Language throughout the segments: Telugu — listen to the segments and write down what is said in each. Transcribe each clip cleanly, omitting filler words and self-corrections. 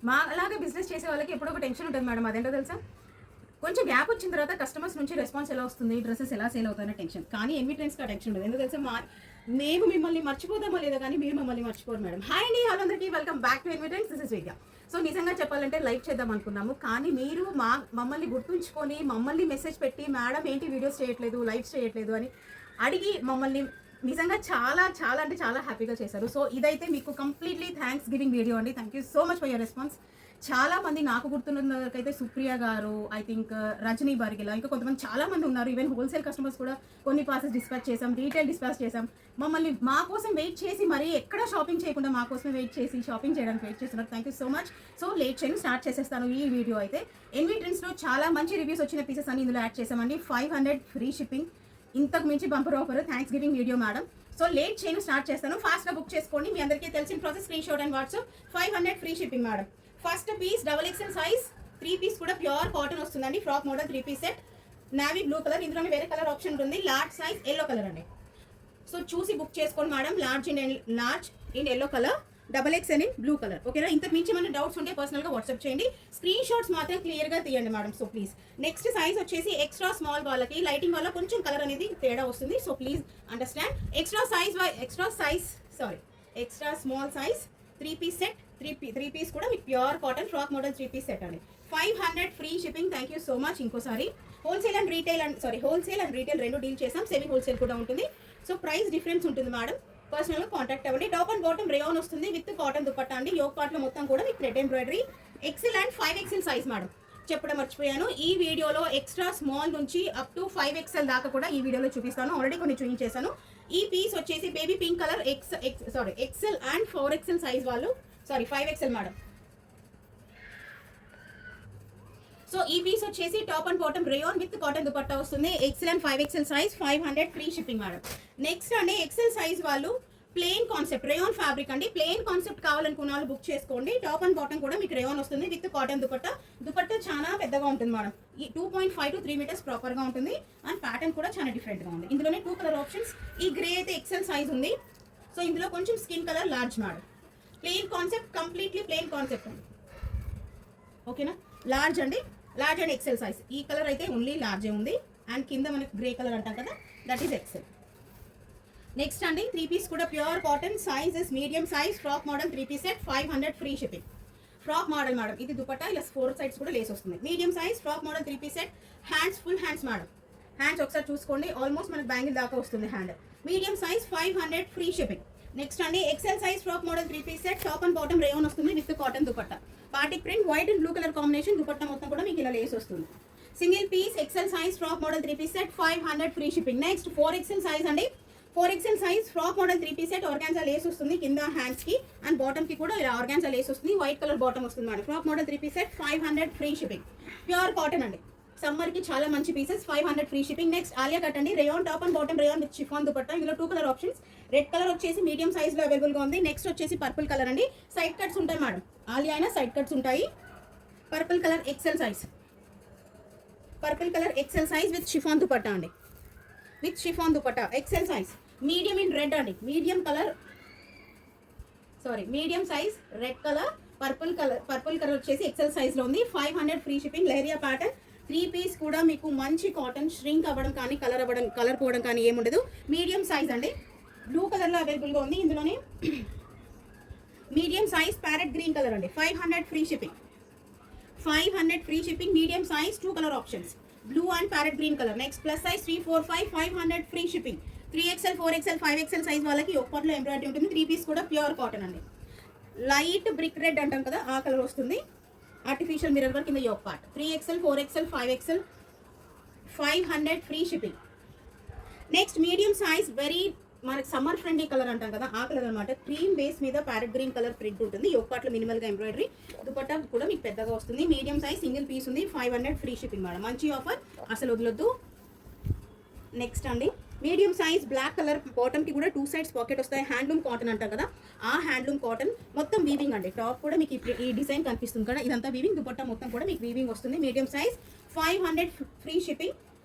మా అలాగే బిజినెస్ చేసే వాళ్ళకి ఎప్పుడో ఒక టెన్షన్ ఉంటుంది మేడం, అదేంటో తెలుసా? కొంచెం గ్యాప్ వచ్చిన తర్వాత కస్టమర్స్ నుంచి రెస్పాన్స్ ఎలా వస్తుంది, డ్రెస్సెస్ ఎలా సేల్ అవుతాయనే టెన్షన్. కానీ ఎన్వి ట్రెండ్స్కి ఆ టెన్షన్ ఉండదు. ఎందుకు తెలుసా? మేము మిమ్మల్ని మర్చిపోదామో లేదా కానీ మీరు మమ్మల్ని మర్చిపోరు మేడం. హాయ్ అండి, హలో అందరికీ, welcome back to NV trends. This is Vidya. So నిజంగా చెప్పాలంటే లైక్ చేద్దాం అనుకున్నాము, కానీ మీరు మమ్మల్ని గుర్తుంచుకొని మమ్మల్ని మెసేజ్ పెట్టి మేడం ఏంటి వీడియోస్ చేయట్లేదు, లైవ్స్ చేయట్లేదు అని అడిగి మమ్మల్ని నిజంగా చాలా చాలా అంటే చాలా హ్యాపీగా చేశారు. సో ఇదైతే మీకు కంప్లీట్లీ థ్యాంక్స్ గివింగ్ వీడియో అండి. Thank you so much for your response. చాలా మంది నాకు గుర్తున్నకైతే సుప్రియ గారు, ఐ థింక్ రజనీ బర్గిలా, ఇంకా కొంతమంది చాలా మంది ఉన్నారు. ఈవెన్ హోల్సేల్ కస్టమర్స్ కూడా కొన్ని పార్సెస్ డిస్పాచ్ చేసాం, రీటైల్ డిస్పాచ్ చేసాం. మమ్మల్ని మా కోసం వెయిట్ చేసి మరీ ఎక్కడ షాపింగ్ చేయకుండా మా కోసమే వెయిట్ చేసి షాపింగ్ చేయడానికి వెయిట్ చేస్తున్నారు. Thank you so much. So late చేయను, స్టార్ట్ చేసేస్తాను ఈ వీడియో అయితే. ఎన్వి ట్రెండ్స్లో చాలా మంచి రివ్యూస్ వచ్చిన పీసెస్ అన్ని ఇందులో యాడ్ చేసామండి. 500 ఫ్రీ షిప్పింగ్, ఇంతకు మించి bumper offer. Thanks giving video madam. So late చేయను, స్టార్ట్ చేస్తాను. ఫాస్ట్గా బుక్ చేసుకోండి. మీ అందరికీ తెలిసిన process, screenshot and WhatsApp. 500 free shipping madam. First piece XXL size, 3 piece కూడా ప్యూర్ కాటన్ వస్తుందండి. Frock model 3 piece set, navy blue colour. ఇందులోనే వేరే కలర్ ఆప్షన్ ఉంటుంది. లార్జ్ సైజ్ ఎల్లో కలర్ అండి. సో చూసి బుక్ చేసుకోండి madam. Large in yellow colour, XXL in blue colour. ఓకేనా? ఇంతకు మించి ఏమైనా డౌట్స్ ఉంటే పర్సనల్గా వాట్సాప్ చేయండి. స్క్రీన్ షాట్స్ మాత్రం క్లియర్గా తీయండి madam. So please. Next size వచ్చేసి ఎక్స్ట్రా స్మాల్ వాళ్ళకి లైటింగ్ వల్ల కొంచెం కలర్ అనేది తేడా వస్తుంది. So please understand. Extra small size 3 piece set, 3 piece కూడా మీకు pure cotton frock model 3 piece set అండి. 500 free shipping. Thank you so much. ఇంకోసారి హోల్సేల్ అండ్ రీటైల్ రెండు డీల్ చేసాం. సెమీ హోల్సేల్ కూడా ఉంటుంది. సో ప్రైస్ డిఫరెన్స్ ఉంటుంది మేడం. పర్సనల్గా కాంటాక్ట్ అవ్వండి. టాప్ అండ్ బాటమ్ రేయాన్ వస్తుంది విత్ కాటన్ దుపట్టా అండి. యోగ్ పార్ట్లో మొత్తం కూడా మీకు thread embroidery. XL and 5XL size madam, చెప్పడం మర్చిపోయాను. ఈ వీడియోలో ఎక్స్ట్రా స్మాల్ నుంచి అప్ టు 5XL దాకా కూడా ఈ వీడియోలో చూపిస్తాను. ఆల్రెడీ కొన్ని చూపించేశాను. ఈ పీస్ వచ్చేసి baby pink colour, XL and 4XL size వాళ్ళు, 5XL మేడం. సో ఈ పీస్ వచ్చేసి top and bottom rayon with cotton dupatta వస్తుంది. XL and 5XL size, 500 free shipping madam. Next అండి XL సైజ్ వాళ్ళు ప్లెయిన్ కాన్సెప్ట్ రేయాన్ ఫ్యాబ్రిక్ అండి. ప్లెయిన్ కాన్సెప్ట్ కావాలనుకున్న వాళ్ళు బుక్ చేసుకోండి. టాప్ అండ్ బాటమ్ కూడా మీకు రేయాన్ వస్తుంది విత్ కాటన్ దుపట్టా చాలా పెద్దగా ఉంటుంది మేడం. ఈ 2.5 to 3 మీటర్స్ ప్రాపర్గా ఉంటుంది. అండ్ ప్యాటర్న్ కూడా చాలా డిఫరెంట్గా ఉంది. ఇందులోనే 2 కలర్ ఆప్షన్స్. ఈ గ్రే అయితే XL సైజ్ ఉంది. సో ఇందులో కొంచెం skin colour large madam. Plain concept, completely plain concept అండి. ఓకేనా? Large and XL size. ఈ కలర్ అయితే ఓన్లీ లార్జే ఉంది. అండ్ కింద మనకి గ్రే కలర్ అంటాం కదా, దట్ ఈస్ XL. నెక్స్ట్ అండి 3 పీస్ కూడా pure cotton, sizes medium size, frock model 3 piece set, 500 free shipping. Frock model madam. ఇది దుపట్టా ఇలా 4 సైడ్స్ కూడా లేస్ వస్తుంది. Medium size frock model 3 piece set. Hands full hands madam. Hands ఒకసారి చూసుకోండి, ఆల్మోస్ట్ మనకి బ్యాంగిల్ దాకా వస్తుంది hand. Medium size 500 free shipping. Next అండి XL size frock model 3 piece set, top and bottom rayon వస్తుంది with cotton dupatta. Party print, white and blue colour combination. Dupatta మొత్తం కూడా మీకు ఇలా లేస్ వస్తుంది. Single piece XL size frock model 3 piece set, 500 free shipping. Next 4XL size అండి. 4XL size frock model 3 piece set, organza lace వస్తుంది కింద హ్యాండ్స్ కి అండ్ బాటమ్ కి కూడా ఇలా ఆర్గాన్జా లేస్ వస్తుంది. వైట్ కలర్ బాటమ్ వస్తుంది madam. Frock model 3 piece set, 500 free shipping. Pure cotton అండి. సమ్మర్ కి చాలా మంచి pieces, 500 free shipping. Next Alia cut అండి. Rayon top and bottom rayon with chiffon dupatta. ఇందులో 2 కలర్ ఆప్షన్స్. రెడ్ కలర్ వచ్చేసి మీడియం సైజ్ లో అవైలబుల్ గా ఉంది. నెక్స్ట్ వచ్చేసి పర్పుల్ కలర్ అండి. సైడ్ కట్స్ ఉంటాయి మేడం. ఆలియా అయినా సైడ్ కట్స్ ఉంటాయి. Purple colour XL size, with chiffon dupatta అండి. XL size. Medium in red అండి. Medium size red colour. Purple colour వచ్చేసి XL సైజ్ లో ఉంది. 500 free shipping. Leheriya pattern 3 piece కూడా మీకు మంచి కాటన్, ష్రింక్ అవ్వడం కానీ కలర్ పోవడం కానీ ఏముండదు. మీడియం సైజ్ అండి. బ్లూ కలర్ లో అవైలబుల్ గా ఉంది. ఇందులోనే medium size parrot green colour అండి. 500 free shipping. Medium size 2 colour options, blue and parrot green colour. Next plus size 3, 4, 5, 500 free shipping. 3XL, 4XL, 5XL size వాళ్ళకి ఒక్కట్లో ఎంబ్రాయిడరీ ఉంటుంది. 3 పీస్ కూడా ప్యూర్ కాటన్ అండి. లైట్ బ్రిక్ రెడ్ అంటాం కదా, ఆ కలర్ వస్తుంది. ఆర్టిఫిషియల్ మిర్రర్ వర్క్ కింద yoke part. 3XL, 4XL, 5XL, 500 free shipping. Next medium size, very మనకి సమ్మర్ ఫ్రెండ్లీ కలర్ అంటాం కదా, ఆ కలర్ అనమాట. క్రీమ్ బేస్ మీద ప్యారెట్ గ్రీన్ కలర్ ప్రింట్ ఉంటుంది. యోగ్ పార్ట్లో మినిమల్ గా ఎంబ్రాయిడరీ. దుపట్టా కూడా మీకు పెద్దగా వస్తుంది. మీడియం సైజ్ సింగిల్ పీస్ ఉంది. 500 ఫ్రీ షిప్పింగ్ మేడం. మంచి ఆఫర్, అసలు వదలొద్దు. నెక్స్ట్ అండి medium size black colour. Bottom కి కూడా 2 సైడ్స్ పాకెట్ వస్తాయి. హ్యాండ్లూమ్ కాటన్ అంటాం కదా, ఆ హ్యాండ్లూమ్ కాటన్. మొత్తం వీవింగ్ అండి. టాప్ కూడా మీకు ఈ డిజైన్ కనిపిస్తుంది కదా, ఇదంతా వీవింగ్. దుపట్టా మొత్తం కూడా మీకు వీవింగ్ వస్తుంది. Medium size, 500 free shipping.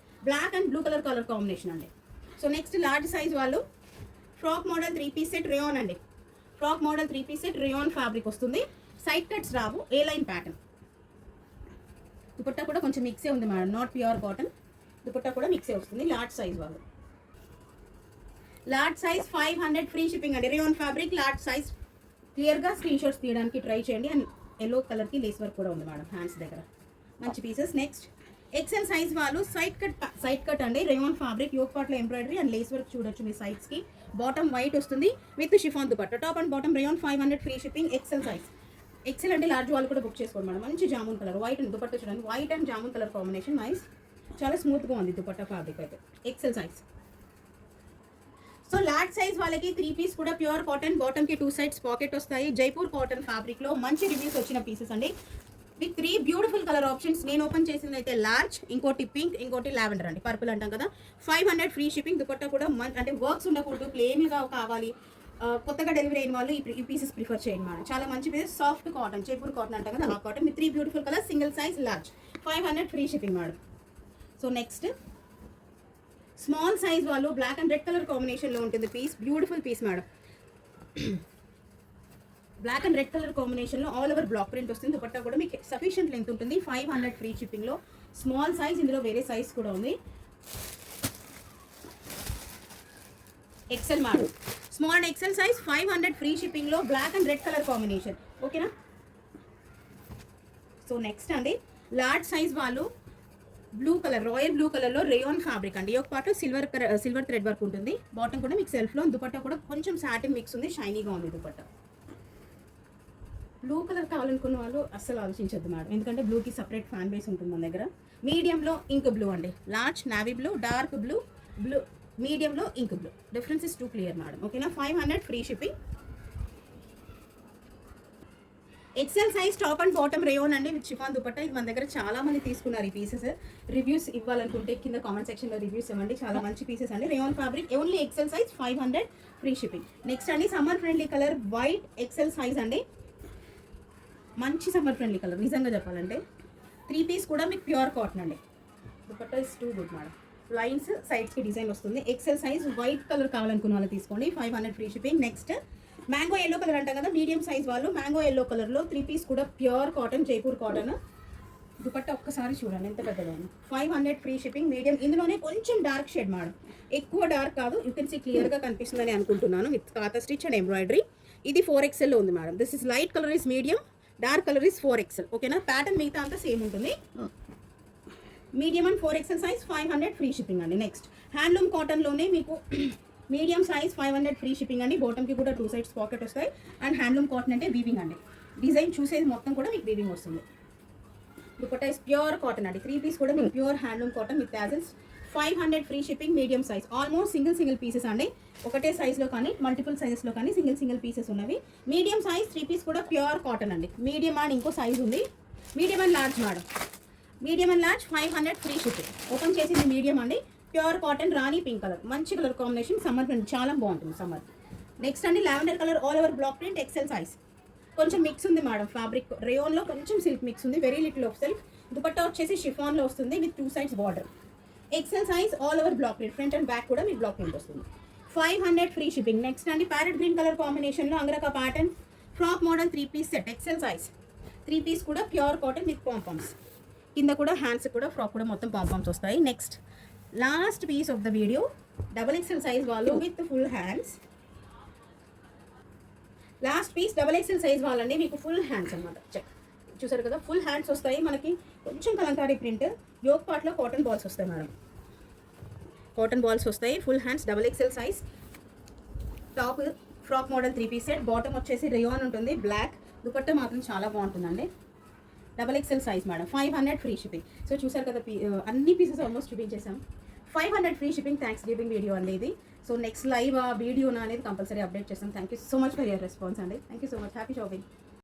Black and blue colour combination అండి. సో నెక్స్ట్ లార్జ్ సైజ్ వాళ్ళు frock model 3 piece set rayon అండి. Frock model 3 piece set rayon fabric వస్తుంది. సైడ్ కట్స్ రావు, ఏ లైన్ ప్యాటర్న్. దుపట్టా కూడా కొంచెం మిక్సే ఉంది madam, not pure cotton. Dupatta కూడా మిక్సే వస్తుంది. లార్జ్ సైజ్ వాళ్ళు, లార్జ్ సైజ్ 500 ఫ్రీ షిప్పింగ్ అండి. Rayon fabric large size. క్లియర్గా స్క్రీన్ షాట్స్ తీయడానికి ట్రై చేయండి. అండ్ ఎల్లో కలర్కి లేస్ వర్క్ కూడా ఉంది మేడం హ్యాండ్స్ దగ్గర, మంచి పీసెస్. నెక్స్ట్ ఎక్సెల్ సైజ్ వాళ్ళు సైడ్ కట్ అండి. రేయాన్ ఫ్యాబ్రిక్ యోక్ పార్ట్లో ఎంబ్రాయిడరీ అండ్ లేస్ వర్క్ చూడొచ్చు మీ సైడ్స్కి. బాటమ్ వైట్ వస్తుంది with chiffon dupatta. Top and bottom rayon 500 free shipping. XL size. XL అంటే లార్జ్ వాళ్ళు కూడా బుక్ చేసుకోండి మేడం. మంచి jamun colour, white and dupatta చూడండి, white and jamun colour combination nice. చాలా స్మూత్గా ఉంది దుపట్టా ఫ్యాబ్రిక్ అయితే. XL size. So large size వాళ్ళకి 3 పీస్ కూడా ప్యూర్ కాటన్, బాటమ్కి 2 సైడ్స్ పాకెట్ వస్తాయి. జైపూర్ కాటన్ ఫ్యాబ్రిక్లో మంచి రివ్యూస్ వచ్చిన పీసెస్ అండి. With 3 beautiful colour options. నేను ఓపెన్ చేసింది అయితే లార్జ్, ఇంకోటి పింక్, ఇంకోటి లావెండర్ అండి, పర్పుల్ అంటాం కదా. 500 ఫ్రీ షిప్పింగ్. దుపట్టా కూడా అంటే వర్క్స్ ఉండకూడదు, ప్లెయిన్గా కావాలి. కొత్తగా డెలివరీ అయిన వాళ్ళు ఈ పీసెస్ ప్రిఫర్ చేయండి మేడం. చాలా మంచి pieces, soft cotton, Jaipur cotton అంటాం కదా, ఆ cotton. With 3 beautiful colour, single size large, 500 free shipping madam. So next small size వాళ్ళు బ్లాక్ అండ్ రెడ్ కలర్ కాంబినేషన్లో ఉంటుంది piece. Beautiful piece madam. Black and red colour కాంబినేషన్లో ఆల్ ఓవర్ బ్లాక్ ప్రింట్ వస్తుంది. దుపట్టా కూడా మీకు సఫిషియంట్ లెంత్ ఉంటుంది. 500 ఫ్రీ షిప్పింగ్లో. స్మాల్ సైజ్, ఇందులో వేరే సైజ్ కూడా ఉంది. XL madam, small and XL size 500 free షిప్పింగ్లో. Black and red colour combination, ఓకేనా. సో నెక్స్ట్ అండి లార్జ్ సైజ్ వాళ్ళు బ్లూ కలర్, రాయల్ బ్లూ కలర్లో రేయాన్ ఫ్యాబ్రిక్ అండి. ఒక పాటు సిల్వర్ థ్రెడ్ వర్క్ ఉంటుంది. బాటమ్ కూడా మీకు సెల్ఫ్లో. దుపట్టా కూడా కొంచెం సాటిన్ మిక్స్ ఉంది, షైనీగా ఉంది దుపట్టా. బ్లూ కలర్ కావాలనుకున్న వాళ్ళు అస్సలు ఆలోచించద్దు మేడం, ఎందుకంటే బ్లూకి సపరేట్ ఫ్యాన్ బేస్ ఉంటుంది మన దగ్గర. మీడియంలో ఇంక్ బ్లూ అండి. Large navy blue, dark blue, మీడియంలో ink blue. Difference is too clear madam, ఓకేనా. 500 free shipping. XL size top and bottom rayon అండి విత్ షిఫాన్ దుపట్టా. ఇది మన దగ్గర చాలా మంది తీసుకున్నారు ఈ పీసెస్. రివ్యూస్ ఇవ్వాలనుకుంటే కింద కామెంట్ సెక్షన్లో రివ్యూస్ ఇవ్వండి. చాలా మంచి పీసెస్ అండి. Rayon fabric, only XL size 500 free shipping. Next అండి summer friendly colour, white XL size అండి. మంచి సమ్మర్ ఫ్రెండ్లీ కలర్ నిజంగా చెప్పాలంటే. 3 పీస్ కూడా మీకు ప్యూర్ కాటన్ అండి. Dupatta is too good madam. Lines సైడ్స్కి డిజైన్ వస్తుంది. ఎక్సెల్ సైజ్ వైట్ కలర్ కావాలనుకున్న వాళ్ళు తీసుకోండి. 500 free shipping. Next mango yellow colour అంటాం కదా, మీడియం సైజ్ వాళ్ళు మ్యాంగో ఎల్లో కలర్లో 3 పీస్ కూడా pure cotton, Jaipur cotton. Dupatta ఒక్కసారి చూడండి ఎంత పెద్దగా ఉంది. 500 ఫ్రీ షిప్పింగ్. మీడియం, ఇందులోనే కొంచెం డార్క్ షేడ్ మేడం, ఎక్కువ డార్క్ కాదు. యూ కెన్ సీ క్లియర్గా కనిపిస్తుందని అనుకుంటున్నాను. విత్ కాతా స్టిచ్ అండ్ ఎంబ్రాయిడరీ. ఇది 4XL ఉంది madam. This is light colour is medium, dark colour is 4XL, ఓకేనా. ప్యాటర్న్ మిగతా అంతా సేమ్ ఉంటుంది. Medium and 4XL size 500 free shipping అండి. నెక్స్ట్ హ్యాండ్లూమ్ కాటన్లోనే మీకు మీడియం సైజ్ 500 ఫ్రీ షిప్పింగ్ అండి. బాటమ్కి కూడా 2 సైడ్స్ పాకెట్ వస్తాయి. అండ్ హ్యాండ్లూమ్ కాటన్ అంటే వీవింగ్ అండి. డిజైన్ చూసేది మొత్తం కూడా మీకు వీవింగ్ వస్తుంది. దుపట్టా ఇస్ ప్యూర్ కాటన్ అండి. 3 పీస్ కూడా మీకు pure handloom cotton with tassels. 500 free shipping. Medium size, almost single pieces అండి. ఒకటే సైజ్లో కానీ మల్టిపుల్ సైజెస్లో కానీ సింగిల్ పీసెస్ ఉన్నవి. మీడియం సైజ్ 3 పీస్ కూడా ప్యూర్ కాటన్ అండి. మీడియం అండ్ ఇంకో సైజ్ ఉంది, medium and large madam. Medium and large 500 free shipping. Open చేసింది మీడియం అండి. ప్యూర్ కాటన్, రాణి పింక్ కలర్, మంచి కలర్ కాంబినేషన్. సమ్మర్ ప్రింట్ చాలా బాగుంటుంది సమ్మర్. నెక్స్ట్ అండి lavender colour, all over black print, XL size. కొంచెం మిక్స్ ఉంది మేడం ఫ్యాబ్రిక్. రేయాన్లో కొంచెం సిల్క్ మిక్స్ ఉంది, very little of silk. Dupatta వచ్చేసి షిఫాన్లో వస్తుంది with 2 sides border. XL size, all over black print, front and back కూడా మీకు బ్లాక్ ప్రింట్ వస్తుంది. 500 ఫ్రీ షిప్పింగ్. నెక్స్ట్ అండి ప్యారెట్ గ్రీన్ కలర్ కాంబినేషన్లో angrakha pattern frock model 3 piece set. XL size. 3 piece కూడా ప్యూర్ కాటన్ విత్ పాంపామ్స్. కింద కూడా హ్యాండ్స్ కూడా ఫ్రాక్ కూడా మొత్తం పాంపామ్స్ వస్తాయి. Next last piece of the video, XXL size వాళ్ళు with full hands. Last piece XXL size వాళ్ళండి, మీకు ఫుల్ హ్యాండ్స్ అనమాట. చెక్ చూసారు కదా, ఫుల్ హ్యాండ్స్ వస్తాయి మనకి. కొంచెం కలంకారీ ప్రింట్, యోక్ పార్ట్లో కాటన్ బాల్స్ వస్తాయి మేడం. కాటన్ బాల్స్ వస్తాయి. Full hands, XXL size. Top frock model 3 piece set. Bottom వచ్చేసి రేయాన్ ఉంటుంది, బ్లాక్. దుపట్టా మాత్రం చాలా బాగుంటుందండి. XXL size madam. 500 free shipping. So చూసారు కదా, అన్ని పీసెస్ ఆల్మోస్ట్ చూపించేసాం. 500 free shipping. Thanks giving video అనేది. సో నెక్స్ట్ లైవ్ వీడియో అనేది కంపల్సరీ అప్డేట్ చేస్తాం. Thank you so much for your response అండి. Thank you so much. Happy shopping.